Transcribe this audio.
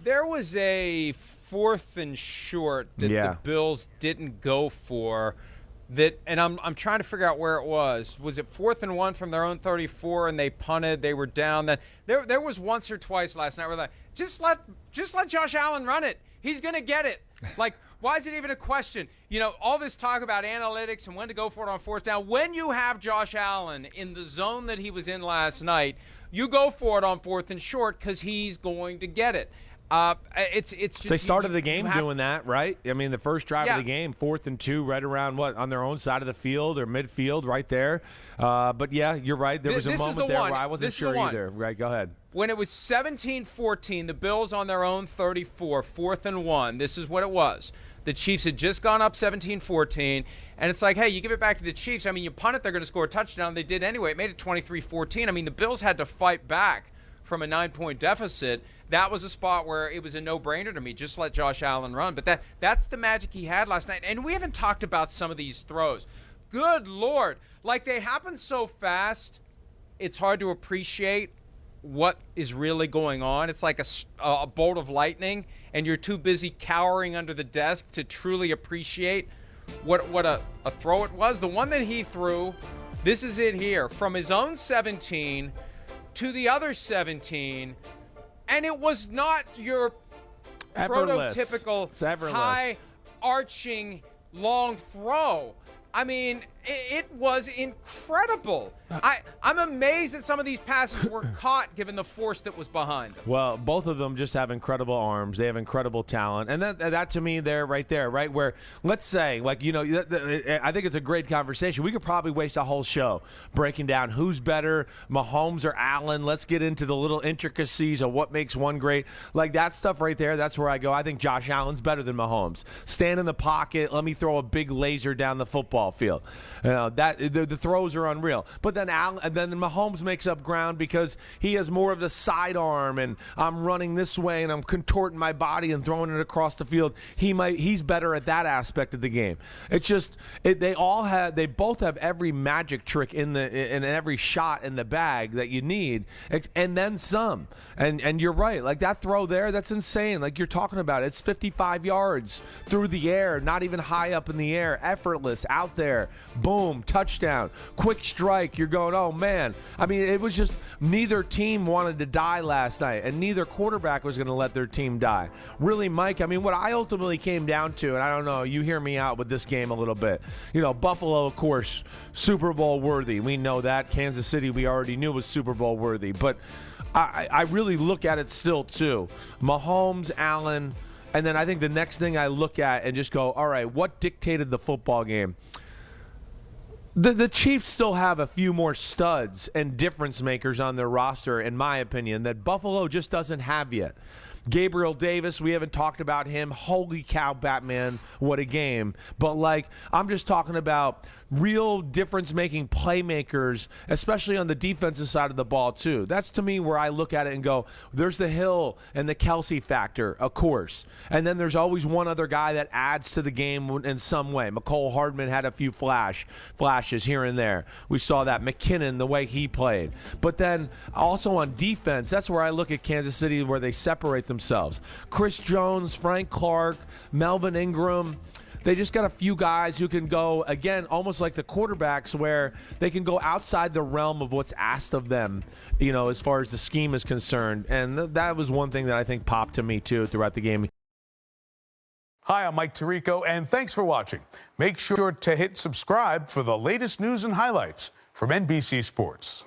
There was a 4th and short that the Bills didn't go for. And I'm trying to figure out where it was. Was it 4th and 1 from their own 34 and they punted? They were down. Then there was once or twice last night where like just let Josh Allen run it. He's gonna get it. Like, why is it even a question? You know, all this talk about analytics and when to go for it on 4th down. When you have Josh Allen in the zone that he was in last night, you go for it on 4th and short because he's going to get it. It's just they started the game doing that, right? I mean, the first drive of the game, 4th and 2, right around on their own side of the field or midfield, right there. But yeah, you're right. There was a moment there where I wasn't sure either. Right, go ahead. When it was 17-14, the Bills on their own 34, 4th and 1. This is what it was. The Chiefs had just gone up 17-14, and it's like, hey, you give it back to the Chiefs. I mean, you punt it, they're going to score a touchdown. They did anyway. It made it 23-14. I mean, the Bills had to fight back from a 9-point deficit. That was a spot where it was a no-brainer to me. Just let Josh Allen run. But that's the magic he had last night. And we haven't talked about some of these throws. Good Lord. Like, they happen so fast, it's hard to appreciate what is really going on. It's like a bolt of lightning, and you're too busy cowering under the desk to truly appreciate what a throw it was. The one that he threw, this is it here, from his own 17 to the other 17, and it was not your prototypical high-arching long throw. I mean, it was incredible. I'm amazed that some of these passes were caught given the force that was behind them. Well, both of them just have incredible arms. They have incredible talent. And that to me, right there, where, let's say, like, you know, I think it's a great conversation. We could probably waste a whole show breaking down who's better, Mahomes or Allen. Let's get into the little intricacies of what makes one great. Like, that stuff right there, that's where I go. I think Josh Allen's better than Mahomes. Stand in the pocket, let me throw a big laser down the football field. You know, the throws are unreal. But then Mahomes makes up ground because he has more of the sidearm, and I'm running this way and I'm contorting my body and throwing it across the field. He's better at that aspect of the game. It's just they both have every magic trick in every shot in the bag that you need, and then some. And you're right, like that throw there, that's insane. Like you're talking about, it's 55 yards through the air, not even high up in the air, effortless out there. Boom, touchdown, quick strike. You're going, oh man. I mean, it was just neither team wanted to die last night, and neither quarterback was going to let their team die. Really, Mike, I mean, what I ultimately came down to, and I don't know, you hear me out with this game a little bit. You know, Buffalo, of course, Super Bowl worthy. We know that. Kansas City, we already knew was Super Bowl worthy. But I really look at it still, too. Mahomes, Allen, and then I think the next thing I look at and just go, all right, what dictated the football game? The Chiefs still have a few more studs and difference makers on their roster, in my opinion, that Buffalo just doesn't have yet. Gabriel Davis, we haven't talked about him. Holy cow, Batman, what a game. But, like, I'm just talking about real difference-making playmakers, especially on the defensive side of the ball, too. That's, to me, where I look at it and go, there's the Hill and the Kelsey factor, of course. And then there's always one other guy that adds to the game in some way. McCole Hardman had a few flashes here and there. We saw that. McKinnon, the way he played. But then also on defense, that's where I look at Kansas City, where they separate themselves. Chris Jones, Frank Clark, Melvin Ingram. They just got a few guys who can go, again, almost like the quarterbacks, where they can go outside the realm of what's asked of them, you know, as far as the scheme is concerned. And that was one thing that I think popped to me, too, throughout the game. Hi, I'm Mike Tirico, and thanks for watching. Make sure to hit subscribe for the latest news and highlights from NBC Sports.